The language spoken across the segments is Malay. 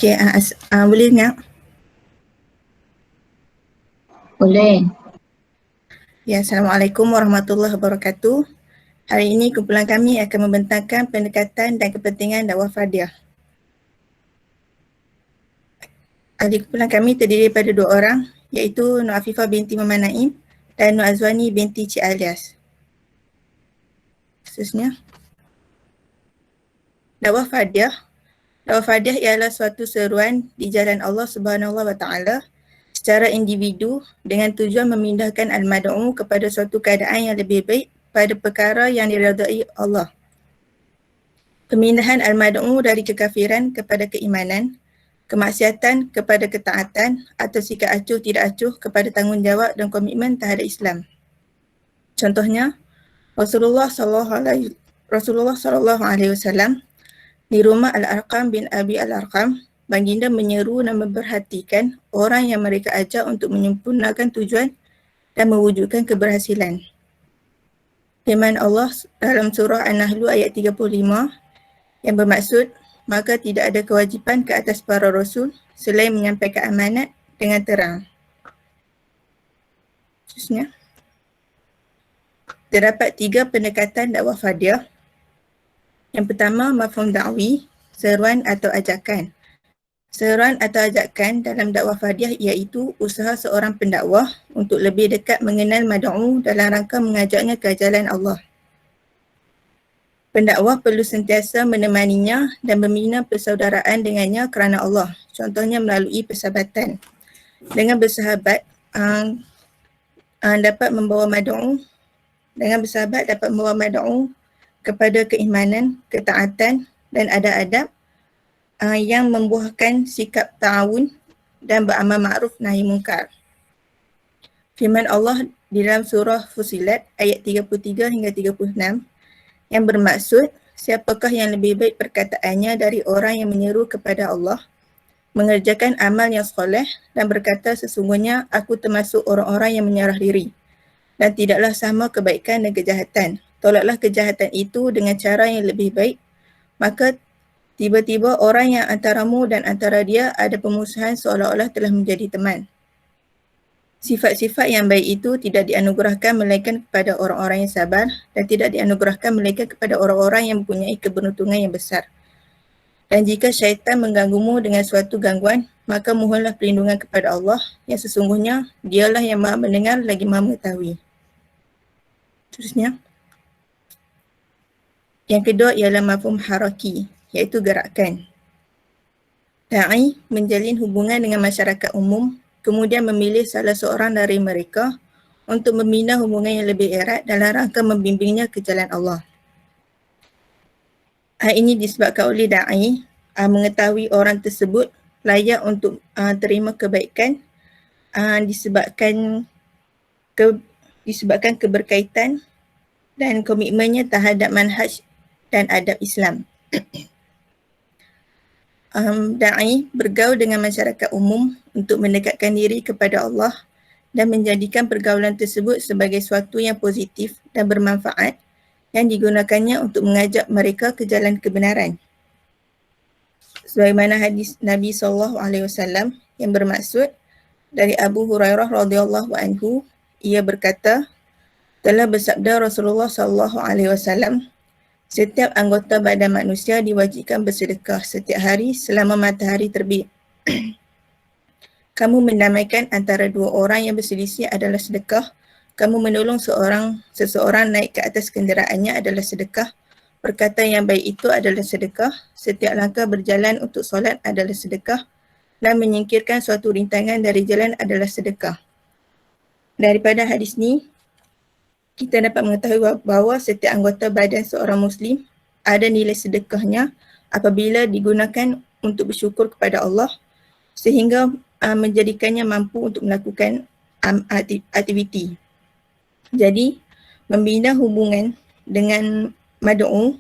Okey, boleh dengar? Boleh. Ya, Assalamualaikum warahmatullahi wabarakatuh. Hari ini kumpulan kami akan membentangkan pendekatan dan kepentingan dakwah fardiyah. Ahli kumpulan kami terdiri daripada 2 orang, iaitu Nur Afifah binti Muhammad Naim dan Nur Azwani binti Cik Alias. Seterusnya, dakwah fardiyah. Dakwah fardiyah ialah suatu seruan di jalan Allah Subhanahu wa taala secara individu dengan tujuan memindahkan al-mad'u kepada suatu keadaan yang lebih baik pada perkara yang diridai Allah. Pemindahan al-mad'u dari kekafiran kepada keimanan, kemaksiatan kepada ketaatan atau sikap acuh tidak acuh kepada tanggungjawab dan komitmen terhadap Islam. Contohnya, Rasulullah sallallahu alaihi wasallam di rumah Al-Arqam bin Abi Al-Arqam, baginda menyeru dan memperhatikan orang yang mereka ajak untuk menyempurnakan tujuan dan mewujudkan keberhasilan. Firman Allah dalam surah An-Nahl ayat 35 yang bermaksud, maka tidak ada kewajipan ke atas para rasul selain menyampaikan amanat dengan terang. Seterusnya, terdapat 3 pendekatan dakwah fardiyah. Yang pertama, mafhum da'wi, seruan atau ajakan. Seruan atau ajakan dalam dakwah fardiyah iaitu usaha seorang pendakwah untuk lebih dekat mengenal mad'u dalam rangka mengajaknya ke jalan Allah. Pendakwah perlu sentiasa menemaninya dan membina persaudaraan dengannya kerana Allah. Contohnya melalui persahabatan. Dengan bersahabat dapat membawa mad'u, dengan bersahabat dapat membawa mad'u kepada keimanan, ketaatan dan adab-adab yang membuahkan sikap ta'awun dan beramal ma'ruf nahi munkar. Firman Allah di dalam surah Fussilat ayat 33 hingga 36 yang bermaksud, siapakah yang lebih baik perkataannya dari orang yang menyeru kepada Allah, mengerjakan amal yang soleh dan berkata sesungguhnya aku termasuk orang-orang yang menyerah diri, dan tidaklah sama kebaikan dan kejahatan. Tolaklah kejahatan itu dengan cara yang lebih baik, maka tiba-tiba orang yang antaramu dan antara dia ada permusuhan seolah-olah telah menjadi teman. Sifat-sifat yang baik itu tidak dianugerahkan melainkan kepada orang-orang yang sabar dan tidak dianugerahkan melainkan kepada orang-orang yang mempunyai keberuntungan yang besar. Dan jika syaitan mengganggumu dengan suatu gangguan, maka mohonlah perlindungan kepada Allah yang sesungguhnya dialah yang maha mendengar lagi maha mengetahui. Terusnya, yang kedua ialah mafhum haraki, iaitu gerakan. Da'i menjalin hubungan dengan masyarakat umum, kemudian memilih salah seorang dari mereka untuk membina hubungan yang lebih erat dalam rangka membimbingnya ke jalan Allah. Hal ini disebabkan oleh da'i mengetahui orang tersebut layak untuk terima kebaikan disebabkan keberkaitan dan komitmennya terhadap manhaj dan adab Islam. Da'i bergaul dengan masyarakat umum untuk mendekatkan diri kepada Allah dan menjadikan pergaulan tersebut sebagai suatu yang positif dan bermanfaat yang digunakannya untuk mengajak mereka ke jalan kebenaran. Sebagaimana hadis Nabi SAW yang bermaksud dari Abu Hurairah radhiyallahu anhu, ia berkata, telah bersabda Rasulullah SAW, setiap anggota badan manusia diwajibkan bersedekah setiap hari selama matahari terbit. Kamu mendamaikan antara 2 orang yang berselisih adalah sedekah. Kamu menolong seseorang naik ke atas kenderaannya adalah sedekah. Perkataan yang baik itu adalah sedekah. Setiap langkah berjalan untuk solat adalah sedekah. Dan menyingkirkan suatu rintangan dari jalan adalah sedekah. Daripada hadis ni, kita dapat mengetahui bahawa setiap anggota badan seorang Muslim ada nilai sedekahnya apabila digunakan untuk bersyukur kepada Allah sehingga menjadikannya mampu untuk melakukan aktiviti. Jadi, membina hubungan dengan mad'u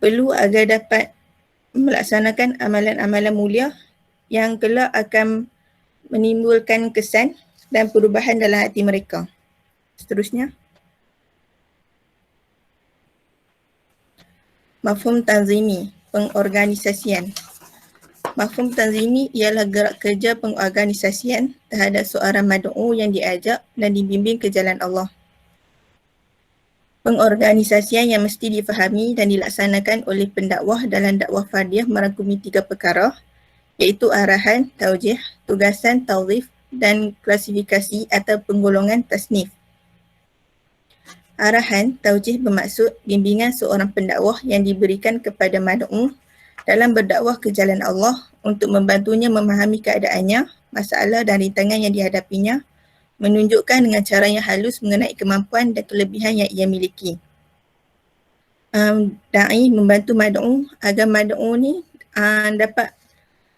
perlu agar dapat melaksanakan amalan-amalan mulia yang kelak akan menimbulkan kesan dan perubahan dalam hati mereka. Seterusnya, mafhum tanzimi, pengorganisasian. mafhum tanzimi ialah gerak kerja pengorganisasian terhadap seorang mad'u yang diajak dan dibimbing ke jalan Allah. Pengorganisasian yang mesti difahami dan dilaksanakan oleh pendakwah dalam dakwah fardiyah merangkumi 3 perkara, iaitu arahan, taujih, tugasan, tawzif dan klasifikasi atau penggolongan tasnif. Arahan, taujih bermaksud bimbingan seorang pendakwah yang diberikan kepada mad'u dalam berdakwah ke jalan Allah untuk membantunya memahami keadaannya, masalah dan rintangan yang dihadapinya, menunjukkan dengan cara yang halus mengenai kemampuan dan kelebihan yang ia miliki. Da'i membantu mad'u agar mad'u ni dapat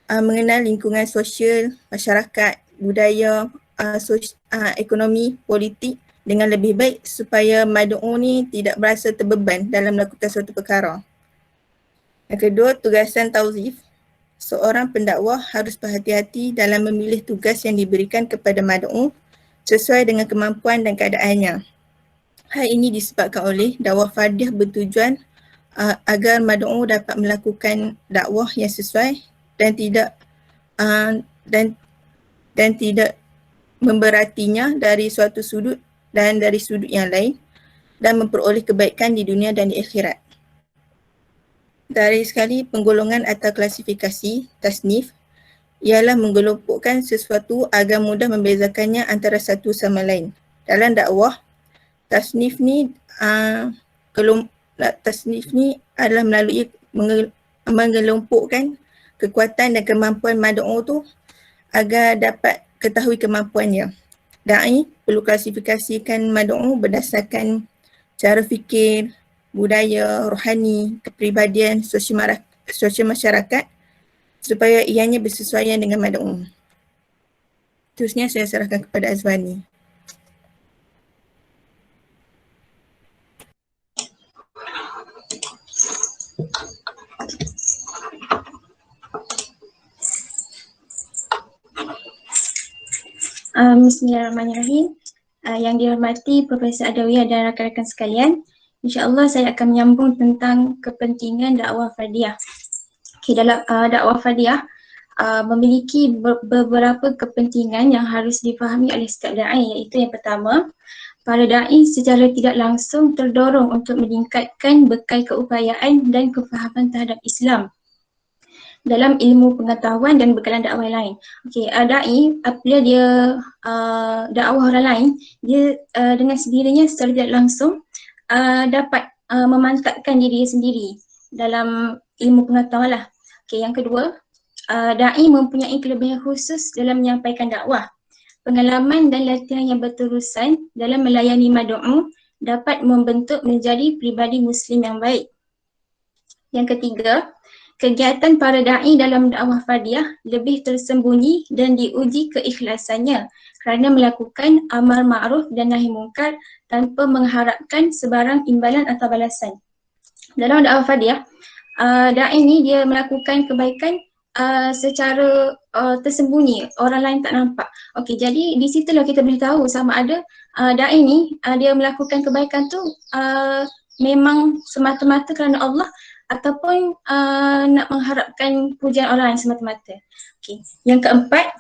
mengenal lingkungan sosial, masyarakat, budaya, ekonomi, politik dengan lebih baik supaya mad'u ni tidak berasa terbeban dalam melakukan suatu perkara. Yang kedua, tugasan tauzif. Seorang pendakwah harus berhati-hati dalam memilih tugas yang diberikan kepada mad'u sesuai dengan kemampuan dan keadaannya. Hal ini disebabkan oleh dakwah fardiyah bertujuan agar mad'u dapat melakukan dakwah yang sesuai dan tidak memberatinya dari suatu sudut dan dari sudut yang lain dan memperoleh kebaikan di dunia dan di akhirat. Dari sekali penggolongan atau klasifikasi, tasnif, ialah menggelompokkan sesuatu agar mudah membezakannya antara satu sama lain. Dalam dakwah, tasnif ni adalah melalui menggelompokkan kekuatan dan kemampuan mad'u tu agar dapat ketahui kemampuannya. Da'i perlu klasifikasikan mad'u berdasarkan cara fikir, budaya, rohani, kepribadian, sosial masyarakat supaya ianya bersesuaian dengan mad'u. Terusnya saya serahkan kepada Azwani. Bismillahirrahmanirrahim. Yang dihormati Profesor Adawiyah dan rakan-rakan sekalian, insya-Allah saya akan menyambung tentang kepentingan dakwah fardiyah. Dalam dakwah fardiyah memiliki beberapa kepentingan yang harus difahami oleh setiap dai, iaitu yang pertama, para dai secara tidak langsung terdorong untuk meningkatkan bekal keupayaan dan kefahaman terhadap Islam dalam ilmu pengetahuan dan bekalan dakwah lain. Dai apabila dia dakwah orang lain, dia dengan sendirinya secara tidak langsung dapat memantapkan diri sendiri dalam ilmu pengetahuan lah. Yang kedua, dai mempunyai kelebihan khusus dalam menyampaikan dakwah. Pengalaman dan latihan yang berterusan dalam melayani mad'u dapat membentuk menjadi pribadi Muslim yang baik. Yang ketiga, kegiatan para da'i dalam dakwah fardiyah lebih tersembunyi dan diuji keikhlasannya kerana melakukan amal ma'ruf dan nahi mungkar tanpa mengharapkan sebarang imbalan atau balasan. Dalam dakwah fardiyah, da'i ni dia melakukan kebaikan secara tersembunyi, orang lain tak nampak. Jadi di situlah kita boleh tahu sama ada da'i ni dia melakukan kebaikan tu memang semata-mata kerana Allah ataupun nak mengharapkan pujian orang lain semata-mata. Yang keempat,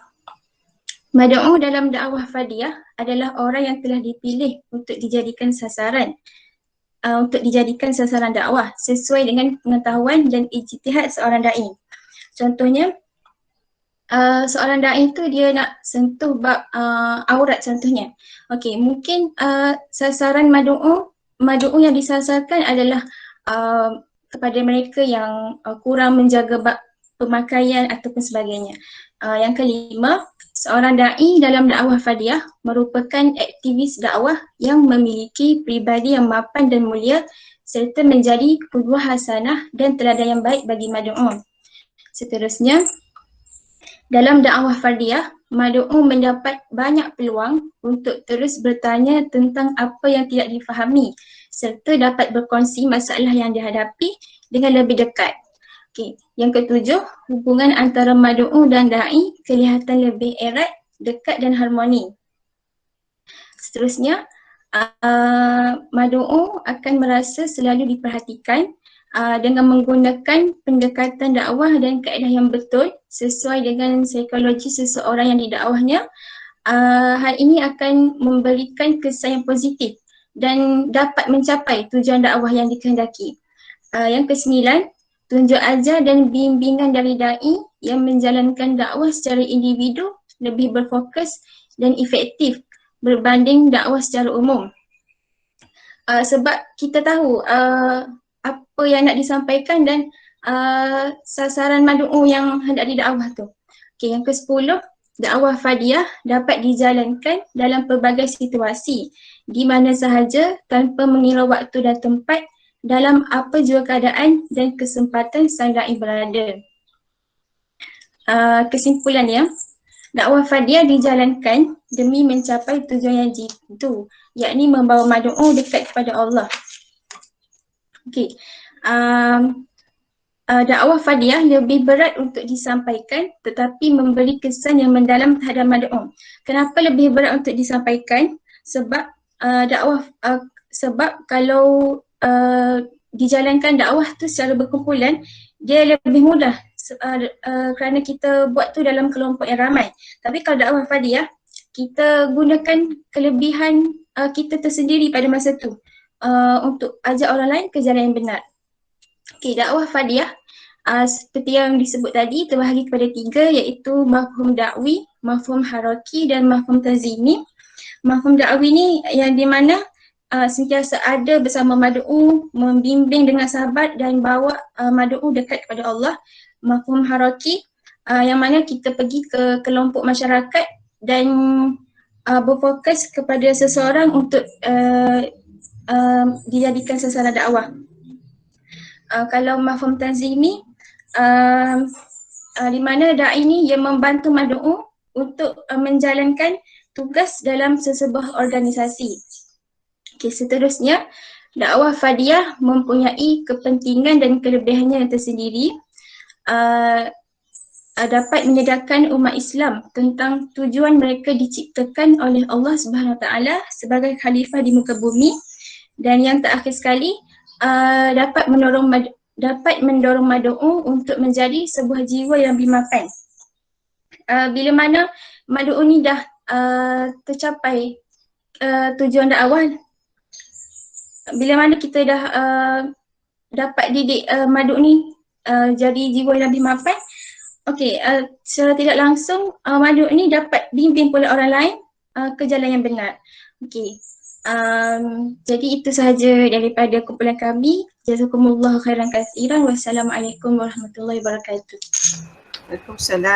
mad'u dalam dakwah fardiyah adalah orang yang telah dipilih untuk dijadikan sasaran dakwah sesuai dengan pengetahuan dan ijtihad seorang da'i. Contohnya, seorang da'i tu dia nak sentuh bab aurat contohnya. Mungkin sasaran mad'u yang disasarkan adalah kepada mereka yang kurang menjaga bab pemakaian ataupun sebagainya. Yang kelima, seorang da'i dalam dakwah fardiyah merupakan aktivis dakwah yang memiliki pribadi yang mapan dan mulia serta menjadi qudwah hasanah dan teladan yang baik bagi mad'u. Seterusnya, dalam dakwah fardiyah, mad'u mendapat banyak peluang untuk terus bertanya tentang apa yang tidak difahami serta dapat berkongsi masalah yang dihadapi dengan lebih dekat. Yang ketujuh, hubungan antara mad'u dan da'i kelihatan lebih erat, dekat dan harmoni. Seterusnya, mad'u akan merasa selalu diperhatikan dengan menggunakan pendekatan dakwah dan kaedah yang betul sesuai dengan psikologi seseorang yang didakwahnya. Hal ini akan memberikan kesan yang positif dan dapat mencapai tujuan dakwah yang dikehendaki. Yang kesembilan, tunjuk ajar dan bimbingan dari da'i yang menjalankan dakwah secara individu lebih berfokus dan efektif berbanding dakwah secara umum. Sebab kita tahu apa yang nak disampaikan dan sasaran mad'u yang hendak didakwah tu. Okay, yang ke-10, dakwah fardiyah dapat dijalankan dalam pelbagai situasi di mana sahaja tanpa mengira waktu dan tempat dalam apa jua keadaan dan kesempatan sang da'i berada. Kesimpulannya, dakwah fardiyah dijalankan demi mencapai tujuan yang jitu, yakni membawa mad'u dekat kepada Allah. Okey. Dakwah fardiyah lebih berat untuk disampaikan tetapi memberi kesan yang mendalam terhadap mad'u. Kenapa lebih berat untuk disampaikan? Sebab sebab kalau dijalankan dakwah tu secara berkumpulan, dia lebih mudah kerana kita buat tu dalam kelompok yang ramai. Tapi kalau dakwah fardiyah, kita gunakan kelebihan kita tersendiri pada masa tu untuk ajak orang lain ke jalan yang benar. Okay, dakwah fardiyah seperti yang disebut tadi terbahagi kepada 3, iaitu mafhum da'wi, mafhum haraki dan mafhum tazimi. Mafhum da'wi ni yang di mana sentiasa ada bersama mad'u, membimbing dengan sahabat dan bawa mad'u dekat kepada Allah. Mafhum haraki yang mana kita pergi ke kelompok masyarakat dan berfokus kepada seseorang untuk dijadikan sasaran dakwah. Kalau mafhum tazimi, di mana da'i ni yang membantu mad'u untuk menjalankan tugas dalam sesebuah organisasi. Okay, seterusnya, dakwah fardiyah mempunyai kepentingan dan kelebihannya yang tersendiri. Dapat menyedarkan umat Islam tentang tujuan mereka diciptakan oleh Allah Subhanahu Wa Taala sebagai khalifah di muka bumi, dan yang terakhir sekali dapat mendorong mad'u untuk menjadi sebuah jiwa yang bermapan. Bila mana mad'u ni dah tercapai tujuan dakwah, bila mana kita dah dapat didik mad'u ni jadi jiwa yang bermapan, okey, secara tidak langsung mad'u ni dapat bimbing pula orang lain ke jalan yang benar. Okey. Jadi itu sahaja daripada kumpulan kami. Jazakumullahu khairan katsiran. Wassalamualaikum warahmatullahi wabarakatuh. Waalaikumsalam.